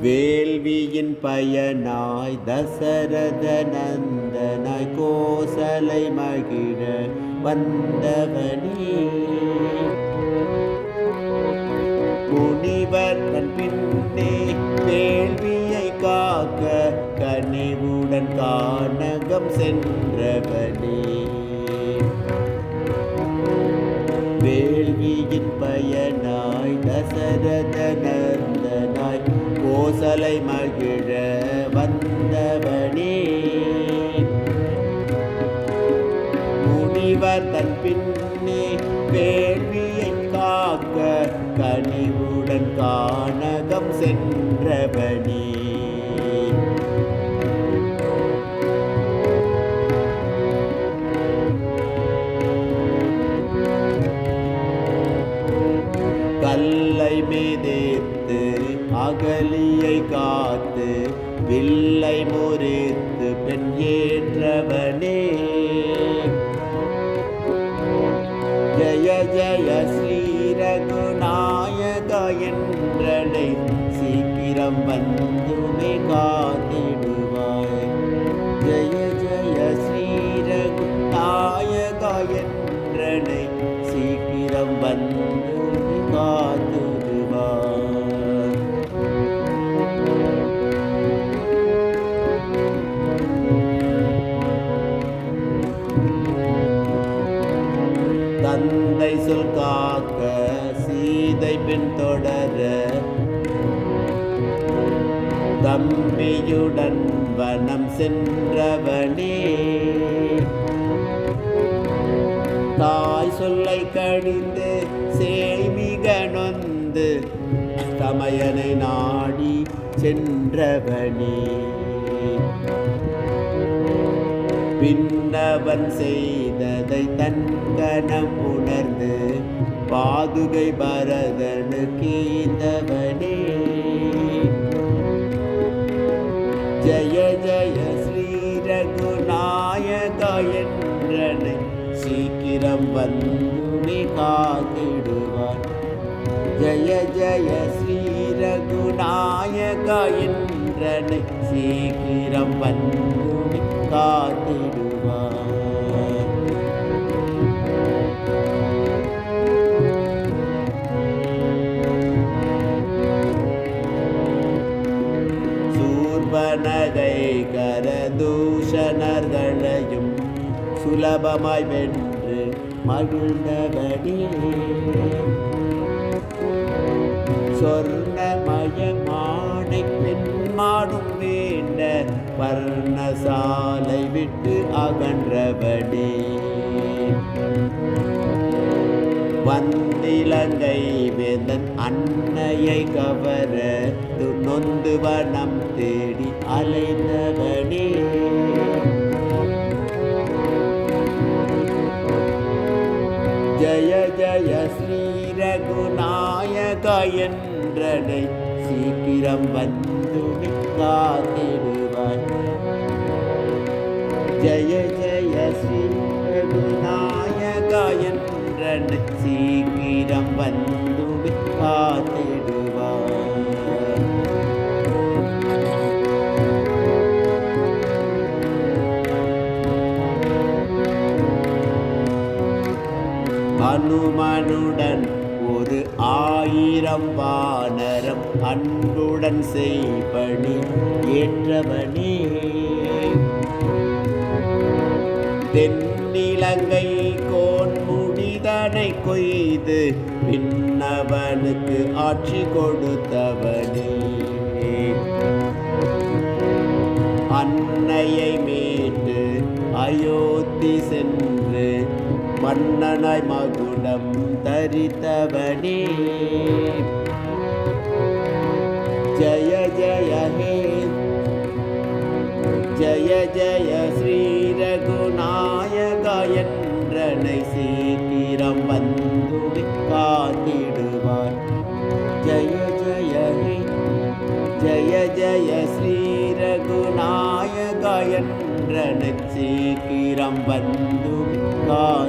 வேள்வியின் பயனாய் தசரத நந்தனாய் கோசலை மகிழ வந்தவனே, முனிவர் தன் பின்னே வேள்வியை காக்க கனிவுடன் கானகம் சென்றவனே. வேள்வியின் பயனாய் தசரத நந்தனாய் கோசலை மகிழ வந்தவனே, முனிவர் தன் பின்னே வேள்வியை காக்க கனிவுடன் கானகம் சென்றவனே. கல்லை மிதித்து அகலியை காத்து வில்லை முறித்து பெண் ஏற்றவனே, ஜய ஜய ஸ்ரீ ரகுநாயக என்றனை சீக்கிரம் வந்துமே காத்திடுவாய். ஜய ஜய ஸ்ரீ ரகுநாயக என்றனை சீக்கிரம் வந்துமே காத்திடுவாய். தந்தை சொல் காக்க சீதை பின் தொடர தம்பியுடன் வனம் சென்றவனே, தாய் சொல்லை கடிந்து சேமிக நொந்து தமையனை நாடி சென்றவனே. பின்னவன் செய்ததை தன்கணம் உணர்ந்து பாதுகை பரதனு கீந்தவனே, ஜய ஜய ஸ்ரீ ரகுநாயக என்றனை சீக்கிரம் வந்துமே காத்திடுவார். ஜய ஜய ஸ்ரீ ரகுநாயக என்றனை சீக்கிரம் வந்துமே காத்திடுவார். சூர்பனகை கரதூஷணர்களையும் சுலபமாய் வென்று மகிழ்ந்தவனே, சொர்ணமயமானை பெண்மாடும் வேண்ட பர்ணசாலை விட்டு அகன்றவனே. வந்திலங்கை வேந்தன் அன்னையை கவர நொந்து வனம் தேடி அலைந்தவனே, ஜய ஜய ஸ்ரீ ரகுநாயக என்றனை சீக்கிரம் வந்து காத்திடுவாய். ஜய ஜய ஸ்ரீ ரகுநாயக என்றனை சீக்கிரம் வந்து காத்திடுவாய். அனுமனுடன் ஒரு 1000 வானரம் அன்புடன் செய்பணி ஏற்றவனே, தென்னிலங்கை கோன்முடிதனை கொய்து பின்னவனுக்கு ஆட்சி கொடுத்தவனே, அன்னையை மீட்டு அயோத்தி சென்று மன்னனாய் மகுடம் தரித்தவனே, ஜய ஜய ஹே ஜய ஜய ஸ்ரீ ரகுநாயக என்றனை சீக்கிரம் வந்து காத்திடுவார். ஜய ஜய ஹே ஜய ஜய ஸ்ரீ ரகுநாயக என்றனை சீக்கிரம் வந்து காத்திடுவார்.